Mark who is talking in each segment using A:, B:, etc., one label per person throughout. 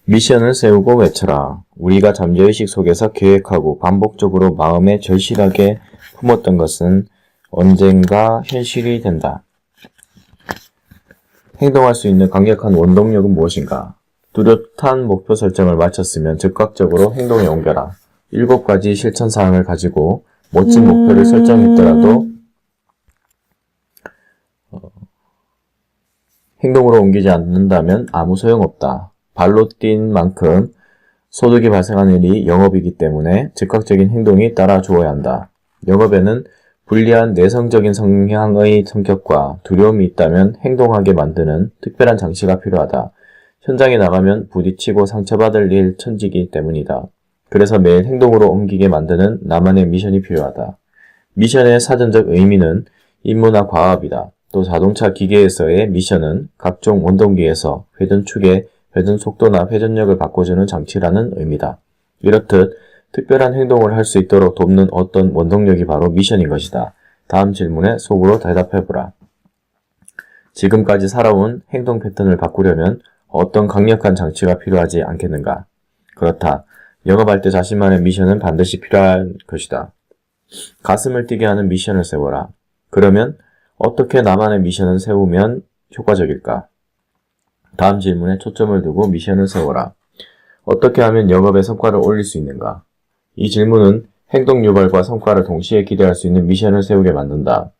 A: 미션을 세우고 외쳐라. 우리가 잠재의식 속에서 계획하고 반복적으로 마음에 절실하게 품었던 것은 언젠가 현실이 된다. 행동할 수 있는 강력한 원동력은 무엇인가? 뚜렷한 목표 설정을 마쳤으면 즉각적으로 행동에 옮겨라. 7가지 실천사항을 가지고 멋진 목표를 설정했더라도 행동으로 옮기지 않는다면 아무 소용없다. 발로 뛴 만큼 소득이 발생하는 일이 영업이기 때문에 즉각적인 행동이 따라주어야 한다. 영업에는 불리한 내성적인 성향의 성격과 두려움이 있다면 행동하게 만드는 특별한 장치가 필요하다. 현장에 나가면 부딪히고 상처받을 일 천지이기 때문이다. 그래서 매일 행동으로 옮기게 만드는 나만의 미션이 필요하다. 미션의 사전적 의미는 인문화 과학이다. 또 자동차 기계에서의 미션은 각종 원동기에서 회전축의 회전 속도나 회전력을 바꿔주는 장치라는 의미다. 이렇듯 특별한 행동을 할 수 있도록 돕는 어떤 원동력이 바로 미션인 것이다. 다음 질문에 속으로 대답해보라. 지금까지 살아온 행동 패턴을 바꾸려면 어떤 강력한 장치가 필요하지 않겠는가? 그렇다. 영업할 때 자신만의 미션은 반드시 필요할 것이다. 가슴을 뛰게 하는 미션을 세워라. 그러면 어떻게 나만의 미션을 세우면 효과적일까? 다음 질문에 초점을 두고 미션을 세워라. 어떻게 하면 영업의 성과를 올릴 수 있는가? 이 질문은 행동 유발과 성과를 동시에 기대할 수 있는 미션을 세우게 만든다.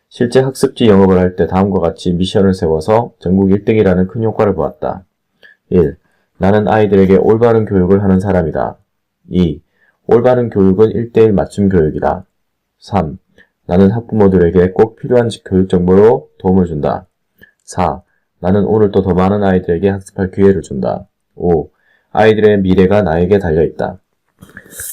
A: 실제 학습지 영업을 할 때 다음과 같이 미션을 세워서 전국 1등이라는 큰 효과를 보았다. 1. 나는 아이들에게 올바른 교육을 하는 사람이다. 2. 올바른 교육은 1:1 맞춤 교육이다. 3. 나는 학부모들에게 꼭 필요한 교육 정보로 도움을 준다. 4. 나는 오늘도 더 많은 아이들에게 학습할 기회를 준다. 5. 아이들의 미래가 나에게 달려있다.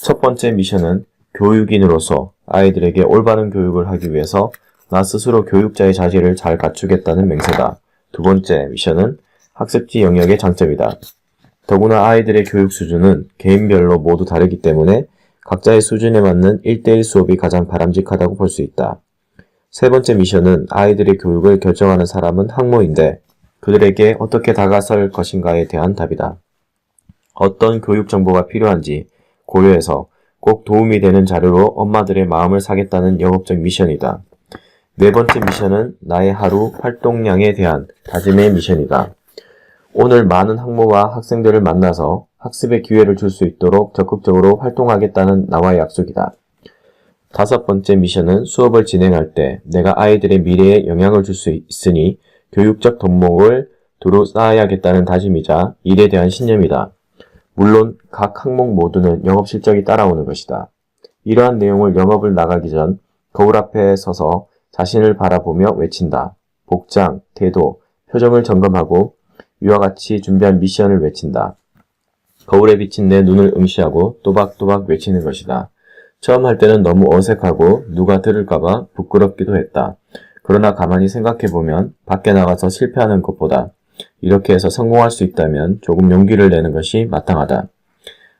A: 첫 번째 미션은 교육인으로서 아이들에게 올바른 교육을 하기 위해서 나 스스로 교육자의 자질을 잘 갖추겠다는 맹세다. 두 번째 미션은 학습지 영역의 장점이다. 더구나 아이들의 교육 수준은 개인별로 모두 다르기 때문에 각자의 수준에 맞는 1:1 수업이 가장 바람직하다고 볼 수 있다. 세 번째 미션은 아이들의 교육을 결정하는 사람은 학부모인데 그들에게 어떻게 다가설 것인가에 대한 답이다. 어떤 교육 정보가 필요한지 고려해서 꼭 도움이 되는 자료로 엄마들의 마음을 사겠다는 영업적 미션이다. 네 번째 미션은 나의 하루 활동량에 대한 다짐의 미션이다. 오늘 많은 학부모와 학생들을 만나서 학습의 기회를 줄 수 있도록 적극적으로 활동하겠다는 나와의 약속이다. 다섯 번째 미션은 수업을 진행할 때 내가 아이들의 미래에 영향을 줄 수 있으니 교육적 덕목을 두루 쌓아야겠다는 다짐이자 일에 대한 신념이다. 물론 각 항목 모두는 영업 실적이 따라오는 것이다. 이러한 내용을 영업을 나가기 전 거울 앞에 서서 자신을 바라보며 외친다. 복장, 태도, 표정을 점검하고 위와 같이 준비한 미션을 외친다. 거울에 비친 내 눈을 응시하고 또박또박 외치는 것이다. 처음 할 때는 너무 어색하고 누가 들을까봐 부끄럽기도 했다. 그러나 가만히 생각해보면 밖에 나가서 실패하는 것보다 이렇게 해서 성공할 수 있다면 조금 용기를 내는 것이 마땅하다.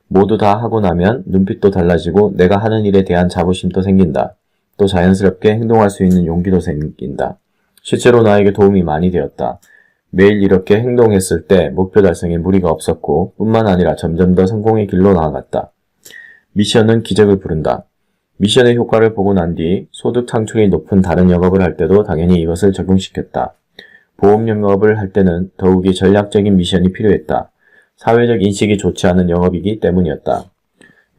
A: 모두 다 하고 나면 눈빛도 달라지고 내가 하는 일에 대한 자부심도 생긴다. 또 자연스럽게 행동할 수 있는 용기도 생긴다. 실제로 나에게 도움이 많이 되었다. 매일 이렇게 행동했을 때 목표 달성에 무리가 없었고 뿐만 아니라 점점 더 성공의 길로 나아갔다. 미션은 기적을 부른다. 미션의 효과를 보고 난 뒤 소득 창출이 높은 다른 영업을 할 때도 당연히 이것을 적용시켰다. 보험 영업을 할 때는 더욱이 전략적인 미션이 필요했다. 사회적 인식이 좋지 않은 영업이기 때문이었다.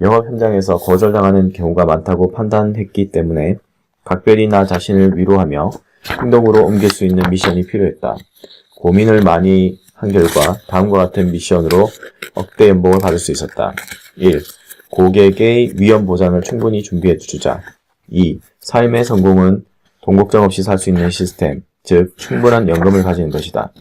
A: 영업 현장에서 거절당하는 경우가 많다고 판단했기 때문에 각별히 나 자신을 위로하며 행동으로 옮길 수 있는 미션이 필요했다. 고민을 많이 한 결과 다음과 같은 미션으로 억대 연봉을 받을 수 있었다. 1. 고객의 위험 보장을 충분히 준비해 주자. 2. 삶의 성공은 돈 걱정 없이 살 수 있는 시스템, 즉 충분한 연금을 가지는 것이다.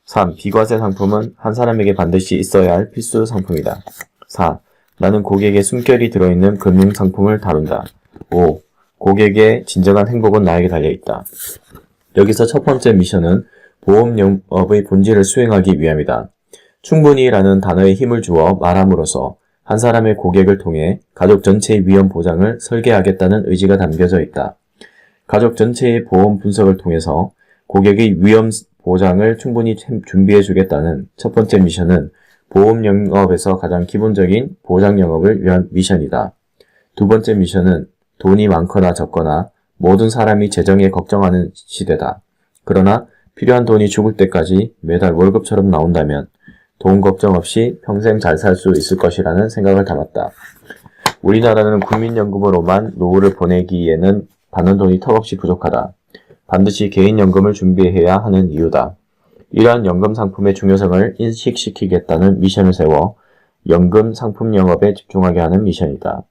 A: 3. 비과세 상품은 한 사람에게 반드시 있어야 할 필수 상품이다. 4. 나는 고객의 숨결이 들어있는 금융 상품을 다룬다. 5. 고객의 진정한 행복은 나에게 달려있다. 여기서 첫 번째 미션은 보험 영업의 본질을 수행하기 위함이다. 충분히라는 단어에 힘을 주어 말함으로써 한 사람의 고객을 통해 가족 전체의 위험 보장을 설계하겠다는 의지가 담겨져 있다. 가족 전체의 보험 분석을 통해서 고객의 위험 보장을 충분히 준비해 주겠다는 첫 번째 미션은 보험 영업에서 가장 기본적인 보장 영업을 위한 미션이다. 두 번째 미션은 돈이 많거나 적거나 모든 사람이 재정에 걱정하는 시대다. 그러나 필요한 돈이 죽을 때까지 매달 월급처럼 나온다면 돈 걱정 없이 평생 잘 살 수 있을 것이라는 생각을 담았다. 우리나라는 국민연금으로만 노후를 보내기에는 받는 돈이 턱없이 부족하다. 반드시 개인연금을 준비해야 하는 이유다. 이러한 연금 상품의 중요성을 인식시키겠다는 미션을 세워 연금 상품 영업에 집중하게 하는 미션이다.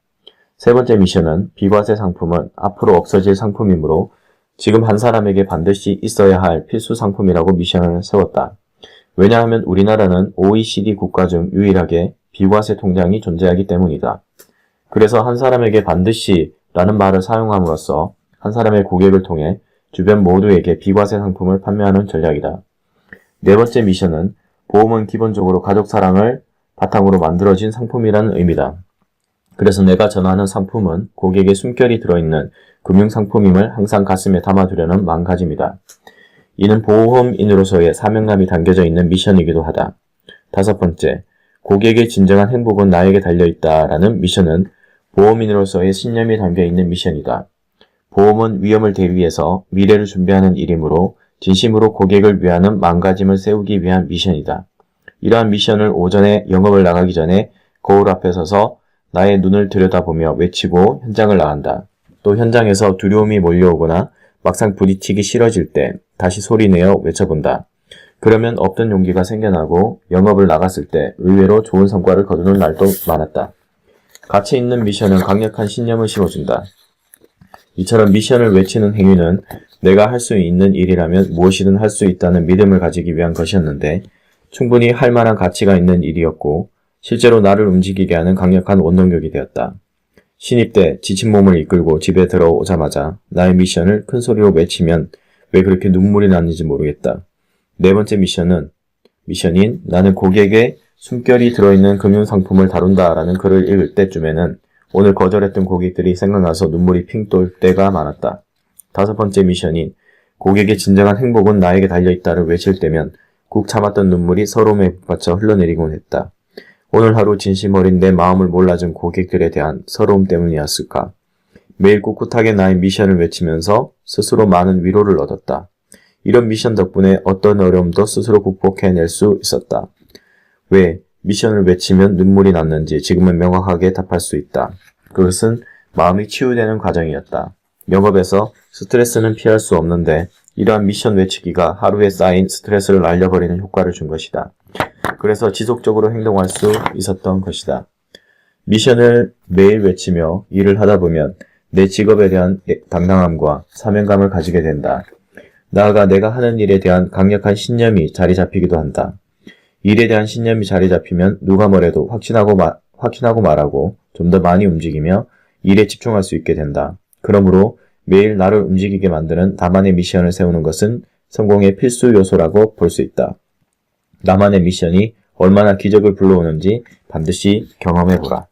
A: 세 번째 미션은 비과세 상품은 앞으로 없어질 상품이므로 지금 한 사람에게 반드시 있어야 할 필수 상품이라고 미션을 세웠다. 왜냐하면 우리나라는 OECD 국가 중 유일하게 비과세 통장이 존재하기 때문이다. 그래서 한 사람에게 반드시 라는 말을 사용함으로써 한 사람의 고객을 통해 주변 모두에게 비과세 상품을 판매하는 전략이다. 네 번째 미션은 보험은 기본적으로 가족 사랑을 바탕으로 만들어진 상품이라는 의미다. 그래서 내가 전하는 상품은 고객의 숨결이 들어있는 금융상품임을 항상 가슴에 담아두려는 마음가짐이다. 이는 보험인으로서의 사명감이 담겨져 있는 미션이기도 하다. 다섯 번째, 고객의 진정한 행복은 나에게 달려있다라는 미션은 보험인으로서의 신념이 담겨있는 미션이다. 보험은 위험을 대비해서 미래를 준비하는 일이므로 진심으로 고객을 위하는 마음가짐을 세우기 위한 미션이다. 이러한 미션을 오전에 영업을 나가기 전에 거울 앞에 서서 나의 눈을 들여다보며 외치고 현장을 나간다. 또 현장에서 두려움이 몰려오거나 막상 부딪히기 싫어질 때 다시 소리내어 외쳐본다. 그러면 없던 용기가 생겨나고 영업을 나갔을 때 의외로 좋은 성과를 거두는 날도 많았다. 가치 있는 미션은 강력한 신념을 심어준다. 이처럼 미션을 외치는 행위는 내가 할 수 있는 일이라면 무엇이든 할 수 있다는 믿음을 가지기 위한 것이었는데 충분히 할 만한 가치가 있는 일이었고 실제로 나를 움직이게 하는 강력한 원동력이 되었다. 신입 때 지친 몸을 이끌고 집에 들어오자마자 나의 미션을 큰 소리로 외치면 왜 그렇게 눈물이 났는지 모르겠다. 네 번째 미션인 나는 고객의 숨결이 들어있는 금융상품을 다룬다라는 글을 읽을 때쯤에는 오늘 거절했던 고객들이 생각나서 눈물이 핑 돌 때가 많았다. 다섯 번째 미션인 고객의 진정한 행복은 나에게 달려있다를 외칠 때면 꾹 참았던 눈물이 서러움에 북받쳐 흘러내리곤 했다. 오늘 하루 진심 어린 내 마음을 몰라준 고객들에 대한 서러움 때문이었을까? 매일 꿋꿋하게 나의 미션을 외치면서 스스로 많은 위로를 얻었다. 이런 미션 덕분에 어떤 어려움도 스스로 극복해낼 수 있었다. 왜 미션을 외치면 눈물이 났는지 지금은 명확하게 답할 수 있다. 그것은 마음이 치유되는 과정이었다. 영업에서 스트레스는 피할 수 없는데 이러한 미션 외치기가 하루에 쌓인 스트레스를 날려버리는 효과를 준 것이다. 그래서 지속적으로 행동할 수 있었던 것이다. 미션을 매일 외치며 일을 하다 보면 내 직업에 대한 당당함과 사명감을 가지게 된다. 나아가 내가 하는 일에 대한 강력한 신념이 자리 잡히기도 한다. 일에 대한 신념이 자리 잡히면 누가 뭐래도 확신하고 말하고 좀 더 많이 움직이며 일에 집중할 수 있게 된다. 그러므로 매일 나를 움직이게 만드는 나만의 미션을 세우는 것은 성공의 필수 요소라고 볼 수 있다. 나만의 미션이 얼마나 기적을 불러오는지 반드시 경험해보라.